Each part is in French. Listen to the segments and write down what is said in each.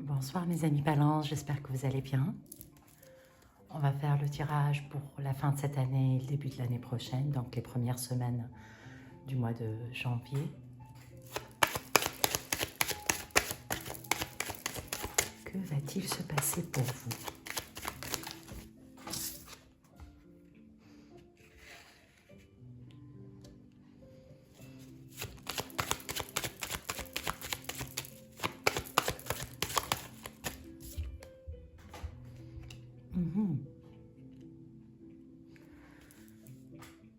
Bonsoir mes amis balance, j'espère que vous allez bien. On va faire le tirage pour la fin de cette année et le début de l'année prochaine, donc les premières semaines du mois de janvier. Que va-t-il se passer pour vous?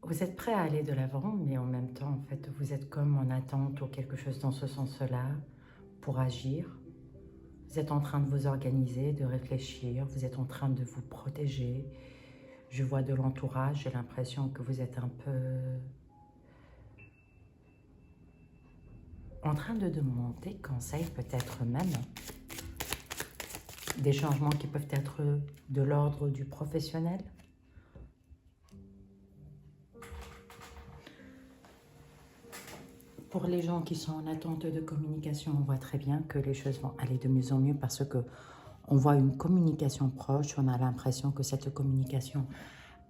Vous êtes prêt à aller de l'avant, mais en même temps, en fait, vous êtes comme en attente ou quelque chose dans ce sens-là pour agir. Vous êtes en train de vous organiser, de réfléchir, vous êtes en train de vous protéger. Je vois de l'entourage, j'ai l'impression que vous êtes un peu en train de demander conseil, peut-être même des changements qui peuvent être de l'ordre du professionnel. Pour les gens qui sont en attente de communication, on voit très bien que les choses vont aller de mieux en mieux parce que on voit une communication proche, on a l'impression que cette communication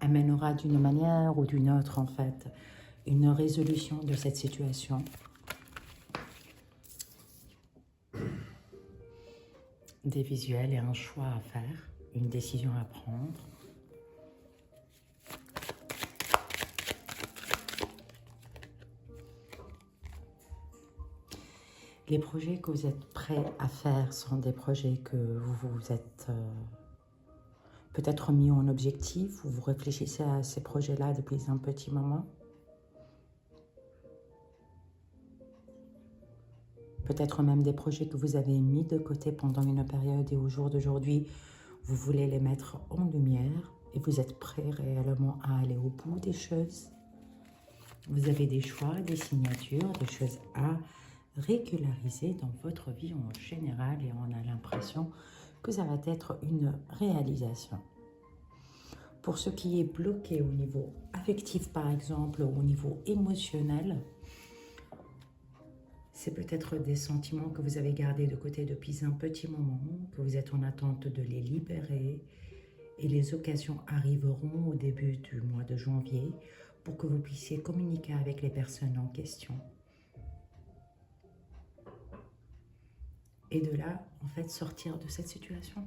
amènera d'une manière ou d'une autre, en fait, une résolution de cette situation. Des visuels et un choix à faire, une décision à prendre. Les projets que vous êtes prêts à faire sont des projets que vous êtes peut-être mis en objectif ou vous réfléchissez à ces projets-là depuis un petit moment. Peut-être même des projets que vous avez mis de côté pendant une période et au jour d'aujourd'hui, vous voulez les mettre en lumière et vous êtes prêt réellement à aller au bout des choses. Vous avez des choix, des signatures, des choses à régulariser dans votre vie en général et on a l'impression que ça va être une réalisation. Pour ce qui est bloqué au niveau affectif par exemple, au niveau émotionnel, c'est peut-être des sentiments que vous avez gardés de côté depuis un petit moment, que vous êtes en attente de les libérer et les occasions arriveront au début du mois de janvier pour que vous puissiez communiquer avec les personnes en question. Et de là, en fait, sortir de cette situation.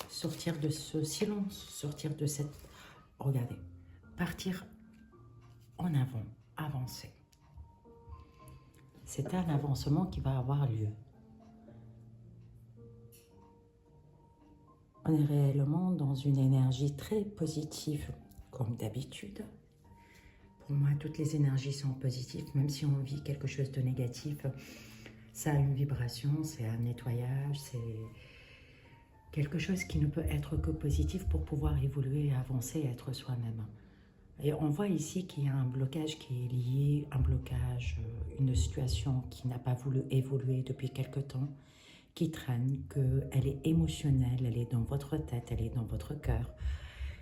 Sortir de ce silence, sortir de cette... Regardez, partir en avant, avancer. C'est un avancement qui va avoir lieu. On est réellement dans une énergie très positive, comme d'habitude. Pour moi, toutes les énergies sont positives, même si on vit quelque chose de négatif. Ça a une vibration, c'est un nettoyage, c'est quelque chose qui ne peut être que positif pour pouvoir évoluer, avancer, être soi-même. Et on voit ici qu'il y a un blocage qui est lié, un blocage, une situation qui n'a pas voulu évoluer depuis quelque temps, qui traîne, qu'elle est émotionnelle, elle est dans votre tête, elle est dans votre cœur.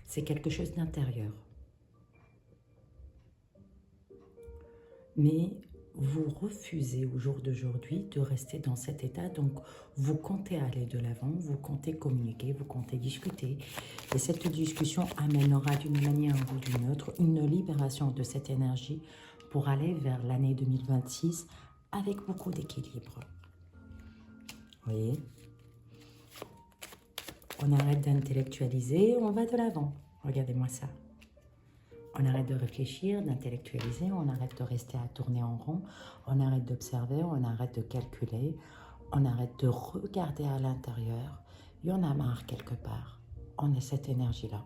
C'est quelque chose d'intérieur. Mais vous refusez au jour d'aujourd'hui de rester dans cet état, donc vous comptez aller de l'avant, vous comptez communiquer, vous comptez discuter. Et cette discussion amènera d'une manière ou d'une autre une libération de cette énergie pour aller vers l'année 2026 avec beaucoup d'équilibre. Vous voyez? On arrête d'intellectualiser, on va de l'avant. Regardez-moi ça. On arrête de réfléchir, d'intellectualiser, on arrête de rester à tourner en rond, on arrête d'observer, on arrête de calculer, on arrête de regarder à l'intérieur. Il y en a marre quelque part. On a cette énergie-là.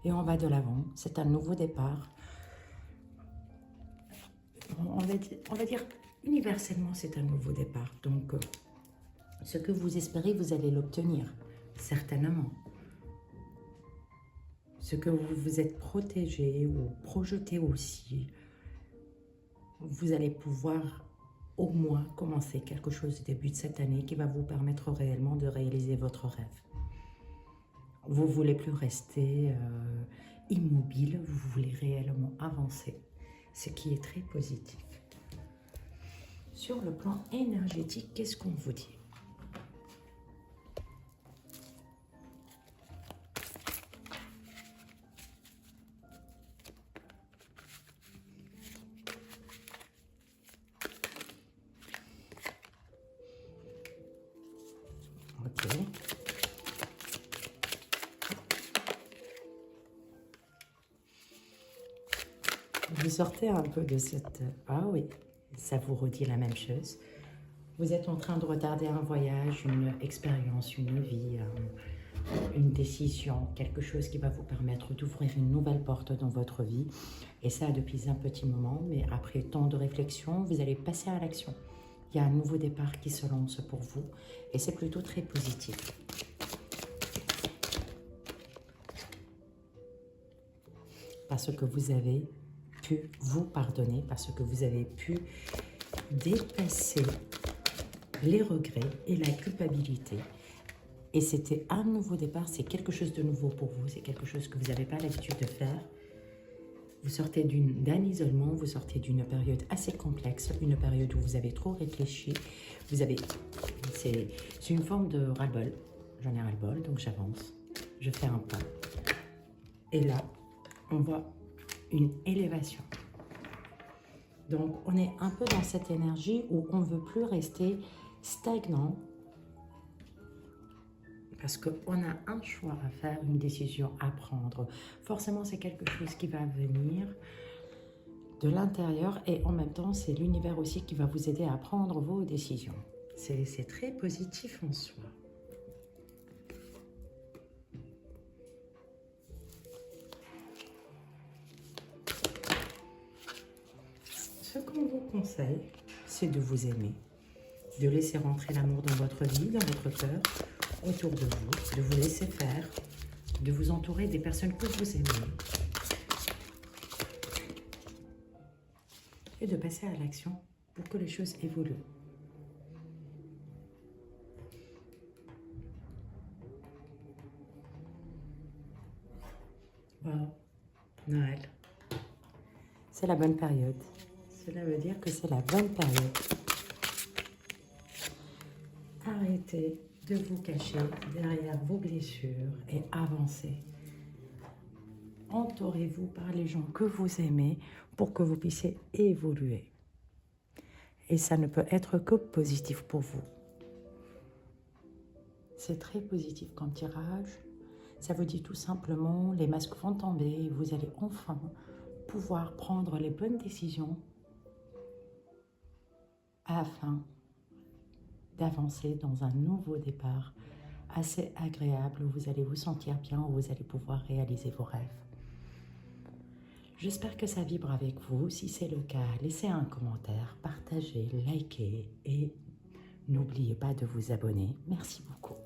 Et on va de l'avant. C'est un nouveau départ. On va dire universellement, c'est un nouveau départ. Donc, ce que vous espérez, vous allez l'obtenir, certainement. Ce que vous vous êtes protégé ou projeté aussi, vous allez pouvoir au moins commencer quelque chose au début de cette année qui va vous permettre réellement de réaliser votre rêve. Vous ne voulez plus rester immobile, vous voulez réellement avancer, ce qui est très positif. Sur le plan énergétique, qu'est-ce qu'on vous dit? Ok. Vous sortez un peu de cette... Ah oui, ça vous redit la même chose. Vous êtes en train de retarder un voyage, une expérience, une vie, une décision, quelque chose qui va vous permettre d'ouvrir une nouvelle porte dans votre vie. Et ça depuis un petit moment, mais après tant de réflexion, vous allez passer à l'action. Il y a un nouveau départ qui se lance pour vous et c'est plutôt très positif. Parce que vous avez pu vous pardonner, parce que vous avez pu dépasser les regrets et la culpabilité. Et c'était un nouveau départ, c'est quelque chose de nouveau pour vous, c'est quelque chose que vous n'avez pas l'habitude de faire. Vous sortez d'un isolement, vous sortez d'une période assez complexe, une période où vous avez trop réfléchi. C'est une forme de ras-le-bol. J'en ai ras-le-bol, donc j'avance. Je fais un pas. Et là, on voit une élévation. Donc, on est un peu dans cette énergie où on ne veut plus rester stagnant. Parce qu'on a un choix à faire, une décision à prendre. Forcément, c'est quelque chose qui va venir de l'intérieur et en même temps, c'est l'univers aussi qui va vous aider à prendre vos décisions. C'est très positif en soi. Ce qu'on vous conseille, c'est de vous aimer, de laisser rentrer l'amour dans votre vie, dans votre cœur, autour de vous, de vous laisser faire, de vous entourer des personnes que vous aimez et de passer à l'action pour que les choses évoluent. Wow, Noël, c'est la bonne période. Cela veut dire que c'est la bonne période. Arrêtez de vous cacher derrière vos blessures et avancez. Entourez-vous par les gens que vous aimez pour que vous puissiez évoluer. Et ça ne peut être que positif pour vous. C'est très positif comme tirage. Ça vous dit tout simplement, les masques vont tomber et vous allez enfin pouvoir prendre les bonnes décisions afin d'avancer dans un nouveau départ assez agréable où vous allez vous sentir bien, où vous allez pouvoir réaliser vos rêves. J'espère que ça vibre avec vous. Si c'est le cas, laissez un commentaire, partagez, likez et n'oubliez pas de vous abonner. Merci beaucoup.